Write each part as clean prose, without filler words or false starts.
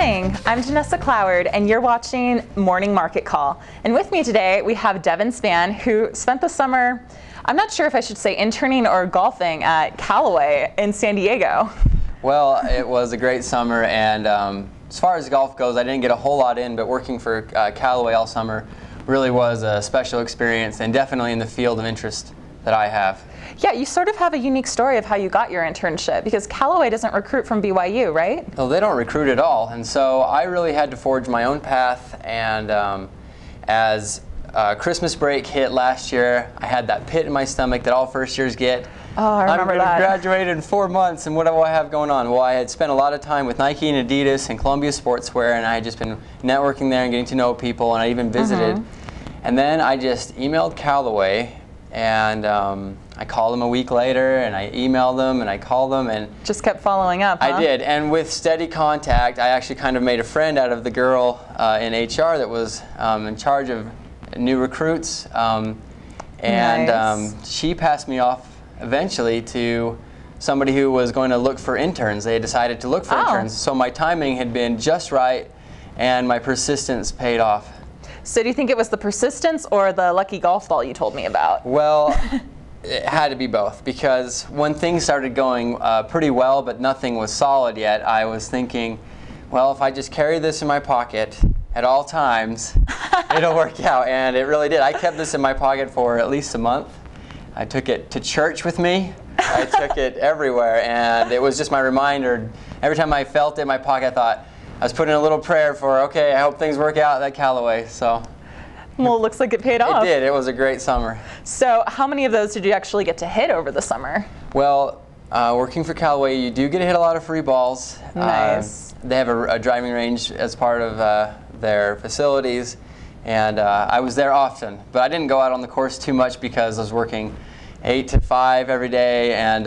morning, I'm Janessa Cloward, and you're watching Morning Market Call. And with me today, we have Devin Spann, who spent the summer, I'm not sure if I should say interning or golfing at Callaway in San Diego. Well, it was a great summer, and as far as golf goes, I didn't get a whole lot in, but working for Callaway all summer really was a special experience, and definitely in the field of interest that I have. Yeah, you sort of have a unique story of how you got your internship, because Callaway doesn't recruit from BYU, right? Well, they don't recruit at all, and so I really had to forge my own path, and as Christmas break hit last year, I had that pit in my stomach that all first years get. Oh, I remember that. I'm going to graduate in 4 months, and what do I have going on? Well, I had spent a lot of time with Nike and Adidas and Columbia Sportswear, and I had just been networking there and getting to know people, and I even visited. And then I just emailed Callaway, and I called them a week later, and I emailed them, and I called them, and just kept following up, huh? I did, and with steady contact, I actually kind of made a friend out of the girl in HR that was in charge of new recruits, and she passed me off eventually to somebody who was going to look for interns. They decided to look for interns, so my timing had been just right, and my persistence paid off. So do you think it was the persistence or the lucky golf ball you told me about? Well, it had to be both, because when things started going pretty well, but nothing was solid yet, I was thinking, well, if I just carry this in my pocket at all times, it'll work out, and it really did. I kept this in my pocket for at least a month. I took it to church with me. I took it everywhere, and it was just my reminder. Every time I felt it in my pocket, I thought, I was putting a little prayer for, okay, I hope things work out at Callaway. So, well, it looks like it paid off. It did. It was a great summer. So how many of those did you actually get to hit over the summer? Well, working for Callaway, you do get to hit a lot of free balls. Nice. They have a driving range as part of their facilities, and I was there often. But I didn't go out on the course too much because I was working 8 to 5 every day, and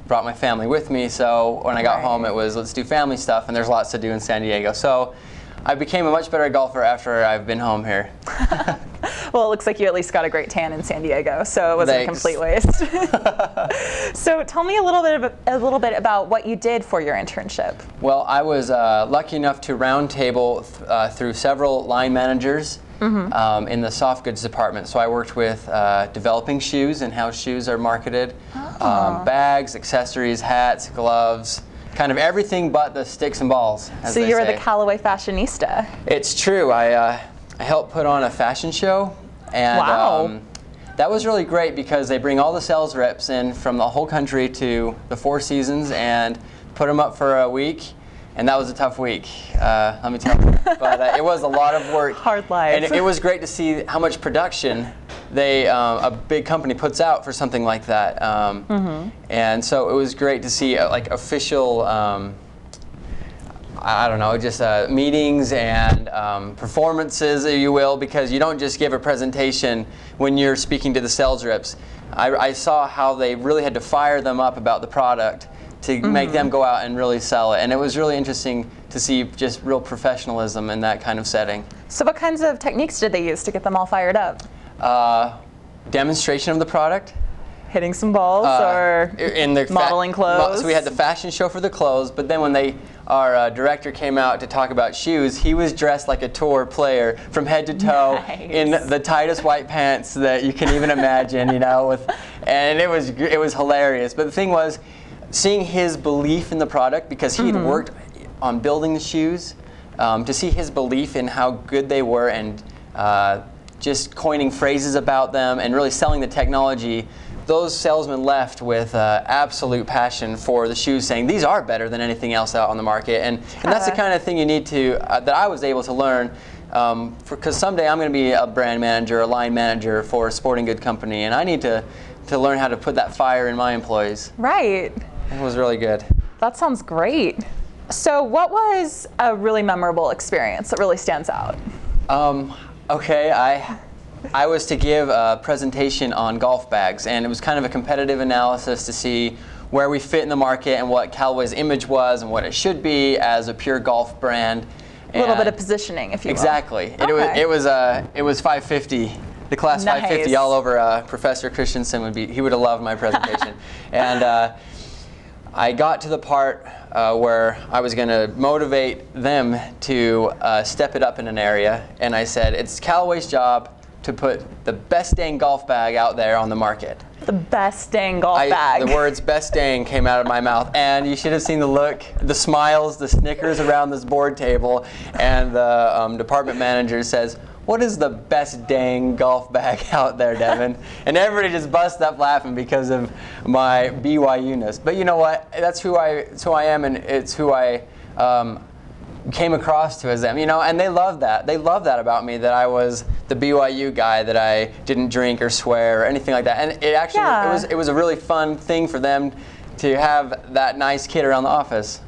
brought my family with me. So when I got home, it was, let's do family stuff, and there's lots to do in San Diego. So I became a much better golfer after I've been home here. Well, it looks like you at least got a great tan in San Diego, so it wasn't a complete waste. So tell me a little bit about what you did for your internship. Well, I was lucky enough to round table through several line managers in the soft goods department. So I worked with developing shoes and how shoes are marketed, bags, accessories, hats, gloves, kind of everything but the sticks and balls, as so they you were say. the Callaway fashionista. It's true. I helped put on a fashion show, and that was really great because they bring all the sales reps in from the whole country to the Four Seasons and put them up for a week. And that was a tough week, let me tell you. But it was a lot of work. Hard life. And it was great to see how much production a big company puts out for something like that. And so it was great to see like official, I don't know, just meetings and performances, if you will, because you don't just give a presentation when you're speaking to the sales reps. I saw how they really had to fire them up about the product to make them go out and really sell it. And it was really interesting to see just real professionalism in that kind of setting. So what kinds of techniques did they use to get them all fired up? Demonstration of the product. Hitting some balls or in the modeling clothes? So we had the fashion show for the clothes, but then when our director came out to talk about shoes, he was dressed like a tour player from head to toe in the tightest white pants that you can even imagine, you know, and it was hilarious. But the thing was, seeing his belief in the product, because he had worked on building the shoes, to see his belief in how good they were and just coining phrases about them and really selling the technology, those salesmen left with absolute passion for the shoes, saying these are better than anything else out on the market. And that's the kind of thing you need to, that I was able to learn, because someday I'm going to be a brand manager, a line manager for a sporting good company, and I need to learn how to put that fire in my employees. Right. It was really good. That sounds great. So what was a really memorable experience that really stands out? Okay, I was to give a presentation on golf bags, and it was kind of a competitive analysis to see where we fit in the market and what Callaway's image was and what it should be as a pure golf brand. A little bit of positioning, if you will. Exactly. It was 550. The class 550 all over. Professor Christensen he would have loved my presentation. And I got to the part where I was going to motivate them to step it up in an area, and I said, it's Callaway's job to put the best dang golf bag out there on the market. The best dang golf bag. The words best dang came out of my mouth, and you should have seen the look, the smiles, the snickers around this board table, and the department manager says, what is the best dang golf bag out there, Devin? And everybody just busted up laughing because of my BYU-ness. But you know what? That's who I am, and it's who I came across to as them. You know, and they love that. They love that about me, that I was the BYU guy, that I didn't drink or swear or anything like that. And it actually it was a really fun thing for them to have that nice kid around the office.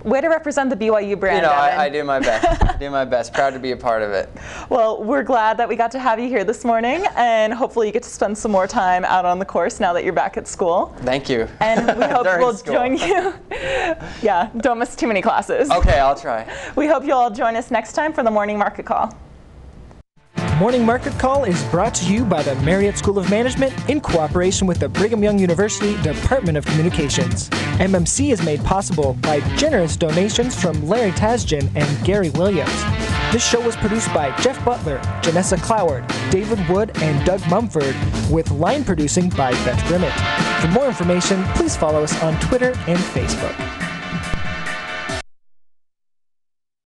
Way to represent the BYU brand, You know, Devin. I do my best. I do my best. Proud to be a part of it. Well, we're glad that we got to have you here this morning, and hopefully you get to spend some more time out on the course now that you're back at school. Thank you. And we hope we'll join you. Yeah, don't miss too many classes. Okay, I'll try. We hope you'll all join us next time for the Morning Market Call. Morning Market Call is brought to you by the Marriott School of Management in cooperation with the Brigham Young University Department of Communications. MMC is made possible by generous donations from Larry Tasjan and Gary Williams. This show was produced by Jeff Butler, Janessa Cloward, David Wood, and Doug Mumford, with line producing by Beth Grimmett. For more information, please follow us on Twitter and Facebook.